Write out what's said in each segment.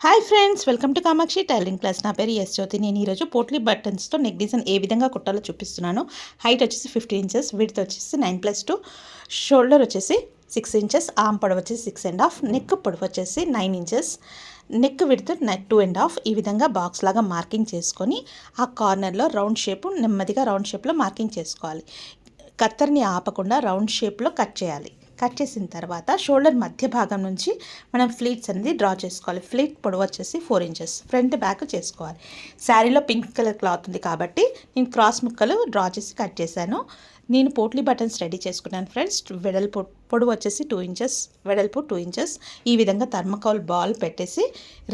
Hi friends, welcome to Kamakshi tailoring class. నా పేరు yes జ్యోతి. నేను ఈరోజు పోట్లీ బటన్స్తో నెక్ డిజైన్ ఏ విధంగా కుట్టాలో చూపిస్తున్నాను. హైట్ వచ్చేసి 15 ఇంచెస్, విడ్త్ వచ్చేసి 9+2, షోల్డర్ వచ్చేసి 6 ఇంచెస్, ఆర్మ్ పొడవు వచ్చేసి 6.5, నెక్ పొడవు వచ్చేసి 9 ఇంచెస్, నెక్ విడ్త్ 2.5. ఈ విధంగా బాక్స్ లాగా మార్కింగ్ చేసుకొని ఆ కార్నర్లో రౌండ్ షేప్ నెమ్మదిగా రౌండ్ షేప్లో మార్కింగ్ చేసుకోవాలి. కత్తర్ని ఆపకుండా రౌండ్ షేప్లో కట్ చేయాలి. కట్ చేసిన తర్వాత షోల్డర్ మధ్య భాగం నుంచి మనం ఫ్లీట్స్ అనేది డ్రా చేసుకోవాలి. ఫ్లీట్ పొడవు వచ్చేసి 4 ఇంచెస్, ఫ్రంట్ బ్యాక్ చేసుకోవాలి. శారీలో పింక్ కలర్ క్లాత్ ఉంది కాబట్టి నేను క్రాస్ ముక్కలు డ్రా చేసి కట్ చేశాను. నేను పోట్లీ బటన్స్ రెడీ చేసుకున్నాను ఫ్రెండ్స్. వెడల్పు పొడవు వచ్చేసి 2 ఇంచెస్, వెడల్పు 2 ఇంచెస్. ఈ విధంగా థర్మకోల్ బాల్ పెట్టేసి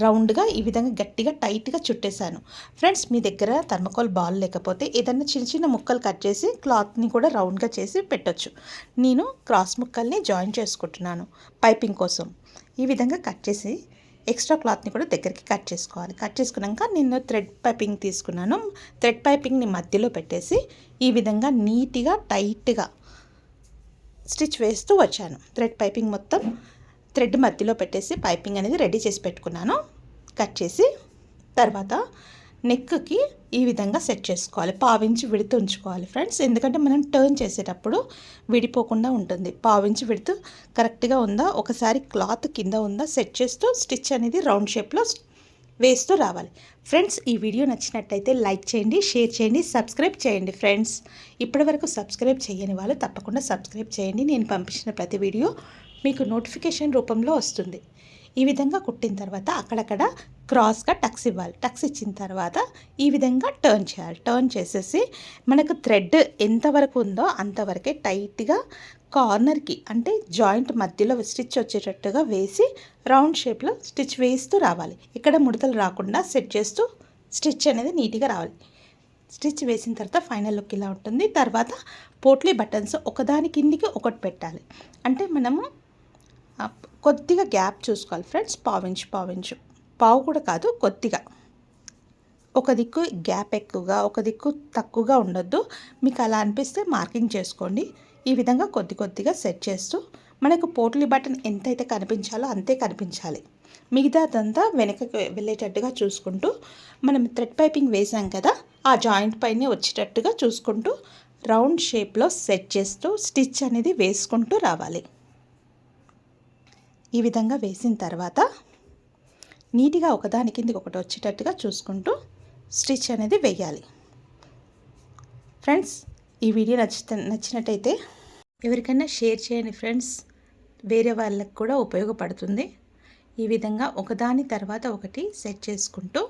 రౌండ్గా ఈ విధంగా గట్టిగా టైట్గా చుట్టేశాను. ఫ్రెండ్స్, మీ దగ్గర థర్మకోల్ బాల్ లేకపోతే ఏదైనా చిన్న చిన్న ముక్కలు కట్ చేసి క్లాత్ని కూడా రౌండ్గా చేసి పెట్టొచ్చు. నేను క్రాస్ ముక్కల్ని జాయిన్ చేసుకుంటున్నాను పైపింగ్ కోసం. ఈ విధంగా కట్ చేసి ఎక్స్ట్రా క్లాత్ని కూడా దగ్గరికి కట్ చేసుకోవాలి. కట్ చేసుకున్నాక నేను థ్రెడ్ పైపింగ్ తీసుకున్నాను. థ్రెడ్ పైపింగ్ని మధ్యలో పెట్టేసి ఈ విధంగా నీట్గా టైట్గా స్టిచ్ వేస్తూ వచ్చాను. థ్రెడ్ పైపింగ్ మొత్తం థ్రెడ్ మధ్యలో పెట్టేసి పైపింగ్ అనేది రెడీ చేసి పెట్టుకున్నాను. కట్ చేసి తర్వాత నెక్కి ఈ విధంగా సెట్ చేసుకోవాలి. పావించి విడుతూ ఉంచుకోవాలి ఫ్రెండ్స్, ఎందుకంటే మనం టర్న్ చేసేటప్పుడు విడిపోకుండా ఉంటుంది. పావించి విడుతూ కరెక్ట్గా ఉందా, ఒకసారి క్లాత్ కింద ఉందా సెట్ చేస్తూ స్టిచ్ అనేది రౌండ్ షేప్లో వేస్తూ రావాలి. ఫ్రెండ్స్, ఈ వీడియో నచ్చినట్టయితే లైక్ చేయండి, షేర్ చేయండి, సబ్స్క్రైబ్ చేయండి. ఫ్రెండ్స్, ఇప్పటివరకు సబ్స్క్రైబ్ చేయని వాళ్ళు తప్పకుండా సబ్స్క్రైబ్ చేయండి. నేను పంపించిన ప్రతి వీడియో మీకు నోటిఫికేషన్ రూపంలో వస్తుంది. ఈ విధంగా కుట్టిన తర్వాత అక్కడక్కడ క్రాస్గా టక్స్ ఇవ్వాలి. టక్స్ ఇచ్చిన తర్వాత ఈ విధంగా టర్న్ చేయాలి. టర్న్ చేసేసి మనకు థ్రెడ్ ఎంతవరకు ఉందో అంతవరకే టైట్గా కార్నర్కి అంటే జాయింట్ మధ్యలో స్టిచ్ వచ్చేటట్టుగా వేసి రౌండ్ షేప్లో స్టిచ్ వేస్తూ రావాలి. ఇక్కడ ముడతలు రాకుండా సెట్ చేస్తూ స్టిచ్ అనేది నీట్గా రావాలి. స్టిచ్ వేసిన తర్వాత ఫైనల్ లుక్ ఇలా ఉంటుంది. తర్వాత పోట్లీ బటన్స్ ఒకదాని కిందికి ఒకటి పెట్టాలి. అంటే మనము కొద్దిగా గ్యాప్ చూసుకోవాలి ఫ్రెండ్స్. పావించు పావు కూడా కాదు, కొద్దిగా. ఒక దిక్కు గ్యాప్ ఎక్కువగా, ఒక దిక్కు తక్కువగా ఉండొద్దు. మీకు అలా అనిపిస్తే మార్కింగ్ చేసుకోండి. ఈ విధంగా కొద్దిగా సెట్ చేస్తూ మనకు పోట్లీ బటన్ ఎంతైతే కనిపించాలో అంతే కనిపించాలి. మిగతాదంతా వెనకకి వెళ్ళేటట్టుగా చూసుకుంటూ మనం థ్రెడ్ పైపింగ్ వేసాం కదా, ఆ జాయింట్ పైనే వచ్చేటట్టుగా చూసుకుంటూ రౌండ్ షేప్లో సెట్ చేస్తూ స్టిచ్ అనేది వేసుకుంటూ రావాలి. ఈ విధంగా వేసిన తర్వాత నీట్గా ఒకదాని కిందకి ఒకటి వచ్చేటట్టుగా చూసుకుంటూ స్టిచ్ అనేది వేయాలి. ఫ్రెండ్స్, ఈ వీడియో నచ్చినట్టయితే ఎవరికైనా షేర్ చేయండి ఫ్రెండ్స్, వేరే వాళ్ళకి కూడా ఉపయోగపడుతుంది. ఈ విధంగా ఒకదాని తర్వాత ఒకటి సెట్ చేసుకుంటూ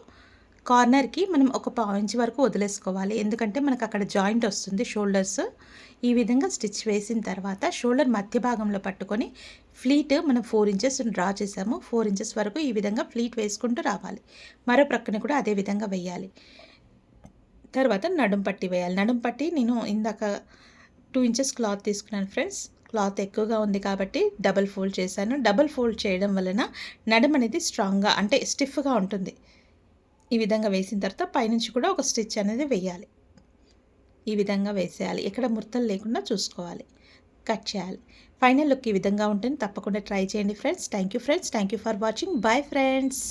కార్నర్కి మనం ఒక పావు ఇంచ్ వరకు వదిలేసుకోవాలి, ఎందుకంటే మనకు అక్కడ జాయింట్ వస్తుంది షోల్డర్స్. ఈ విధంగా స్టిచ్ వేసిన తర్వాత షోల్డర్ మధ్య భాగంలో పట్టుకొని ఫ్లీట్ మనం 4 ఇంచెస్ డ్రా చేసాము. 4 ఇంచెస్ వరకు ఈ విధంగా ఫ్లీట్ వేసుకుంటూ రావాలి. మరో ప్రక్కన కూడా అదే విధంగా వేయాలి. తర్వాత నడుం పట్టి వేయాలి. నడుం పట్టి నేను ఇందాక 2 ఇంచెస్ క్లాత్ తీసుకున్నాను ఫ్రెండ్స్. క్లాత్ ఎక్కువగా ఉంది కాబట్టి డబల్ ఫోల్డ్ చేశాను. డబల్ ఫోల్డ్ చేయడం వలన నడుం అనేది స్ట్రాంగ్గా అంటే స్టిఫ్గా ఉంటుంది. ఈ విధంగా వేసిన తర్వాత పైనుంచి కూడా ఒక స్టిచ్ అనేది వేయాలి. ఈ విధంగా వేసేయాలి. ఎక్కడ ముడతలు లేకుండా చూసుకోవాలి. కట్ చేయాలి. ఫైనల్ లుక్ ఈ విధంగా ఉంటుంది. తప్పకుండా ట్రై చేయండి friends. Thank you friends. Thank you for watching. Bye friends.